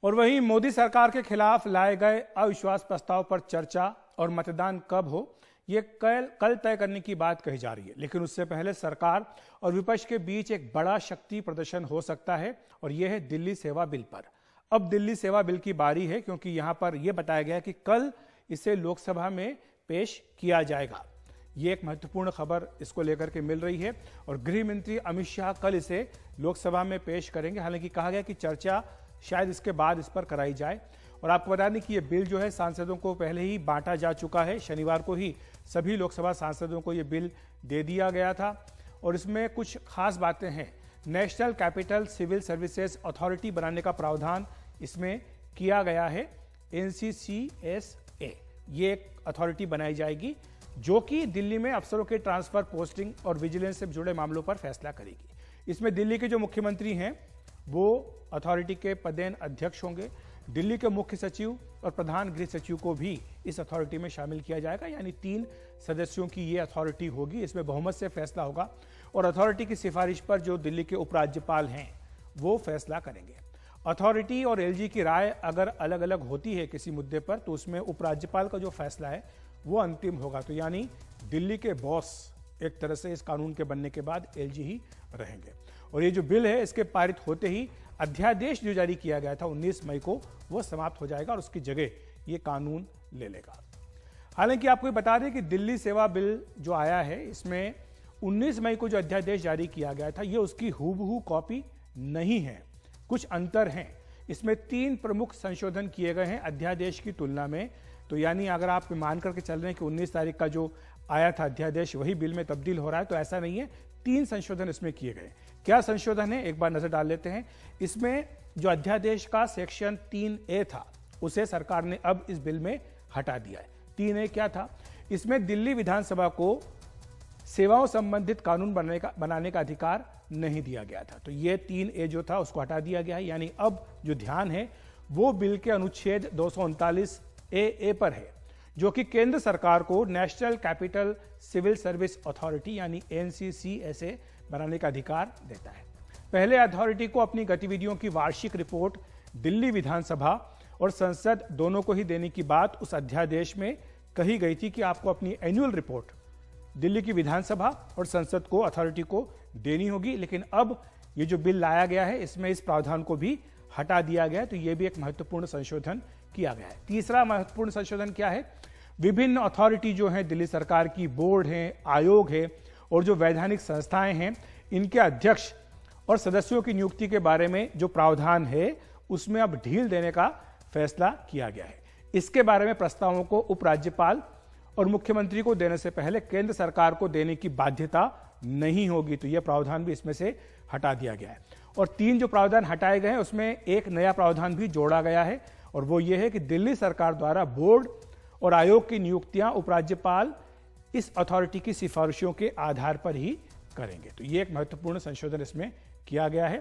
और वहीं मोदी सरकार के खिलाफ लाए गए अविश्वास प्रस्ताव पर चर्चा और मतदान कब हो, ये कल तय करने की बात कही जा रही है। लेकिन उससे पहले सरकार और विपक्ष के बीच एक बड़ा शक्ति प्रदर्शन हो सकता है और यह है दिल्ली सेवा बिल पर। अब दिल्ली सेवा बिल की बारी है, क्योंकि यहां पर यह बताया गया कि कल इसे लोकसभा में पेश किया जाएगा। ये एक महत्वपूर्ण खबर इसको लेकर के मिल रही है और गृह मंत्री अमित शाह कल इसे लोकसभा में पेश करेंगे। हालांकि कहा गया कि चर्चा शायद इसके बाद इस पर कराई जाए। और आपको बता दें कि ये बिल जो है सांसदों को पहले ही बांटा जा चुका है। शनिवार को ही सभी लोकसभा सांसदों को ये बिल दे दिया गया था और इसमें कुछ खास बातें हैं। National capital civil services authority बनाने का प्रावधान इसमें किया गया है। NCCSA ये एक अथॉरिटी बनाई जाएगी जो कि दिल्ली में अफसरों के ट्रांसफर, पोस्टिंग और विजिलेंस से जुड़े मामलों पर फैसला करेगी। इसमें दिल्ली के जो मुख्यमंत्री हैं वो अथॉरिटी के पदेन अध्यक्ष होंगे। दिल्ली के मुख्य सचिव और प्रधान गृह सचिव को भी इस अथॉरिटी में शामिल किया जाएगा, यानी 3 सदस्यों की ये अथॉरिटी होगी। इसमें बहुमत से फैसला होगा और अथॉरिटी की सिफारिश पर जो दिल्ली के उपराज्यपाल हैं वो फैसला करेंगे। अथॉरिटी और LG की राय अगर अलग अलग होती है किसी मुद्दे पर तो उसमें उपराज्यपाल का जो फैसला है वो अंतिम होगा। तो यानी दिल्ली के बॉस एक तरह से इस कानून के बनने के बाद LG ही रहेंगे। और ये जो बिल है इसके पारित होते ही अध्यादेश जो जारी किया गया था 19 मई को वो समाप्त हो जाएगा और उसकी जगह ये कानून ले लेगा। हालांकि आपको बता दें कि दिल्ली सेवा बिल जो आया है इसमें 19 मई को जो अध्यादेश जारी किया गया था ये उसकी हूबहू कॉपी नहीं है, कुछ अंतर हैं। इसमें 3 प्रमुख संशोधन किए गए हैं अध्यादेश की तुलना में। तो यानी अगर आप मान करके चल रहे हैं कि 19 तारीख का जो आया था अध्यादेश वही बिल में तब्दील हो रहा है, तो ऐसा नहीं है। 3 संशोधन इसमें किए गए। क्या संशोधन है एक बार नजर डाल लेते हैं। इसमें जो अध्यादेश का सेक्शन 3A था उसे सरकार ने अब इस बिल में हटा दिया है। 3A क्या था? इसमें दिल्ली विधानसभा को सेवाओं संबंधित कानून बनाने का अधिकार नहीं दिया गया था। तो ये 3A जो था उसको हटा दिया गया है। यानी अब जो ध्यान है वो बिल के अनुच्छेद 239AA पर है, जो कि केंद्र सरकार को national capital civil service authority यानी NCCSA बनाने का अधिकार देता है। पहले अथॉरिटी को अपनी गतिविधियों की वार्षिक रिपोर्ट दिल्ली विधानसभा और संसद दोनों को ही देने की बात उस अध्यादेश में कही गई थी कि आपको अपनी एनुअल रिपोर्ट दिल्ली की विधानसभा और संसद को, अथॉरिटी को देनी होगी। लेकिन अब ये जो बिल लाया गया है इसमें इस प्रावधान को भी हटा दिया गया है। तो ये भी एक महत्वपूर्ण संशोधन किया गया है। तीसरा महत्वपूर्ण संशोधन क्या है? विभिन्न अथॉरिटी जो है दिल्ली सरकार की, बोर्ड है, आयोग है और जो वैधानिक संस्थाएं हैं, इनके अध्यक्ष और सदस्यों की नियुक्ति के बारे में जो प्रावधान है उसमें अब ढील देने का फैसला किया गया है। इसके बारे में प्रस्तावों को उपराज्यपाल और मुख्यमंत्री को देने से पहले केंद्र सरकार को देने की बाध्यता नहीं होगी। तो यह प्रावधान भी इसमें से हटा दिया गया है। और 3 जो प्रावधान हटाए गए हैं उसमें एक नया प्रावधान भी जोड़ा गया है और वो ये है कि दिल्ली सरकार द्वारा बोर्ड और आयोग की नियुक्तियां उपराज्यपाल इस अथॉरिटी की सिफारिशों के आधार पर ही करेंगे। तो ये एक महत्वपूर्ण संशोधन इसमें किया गया है।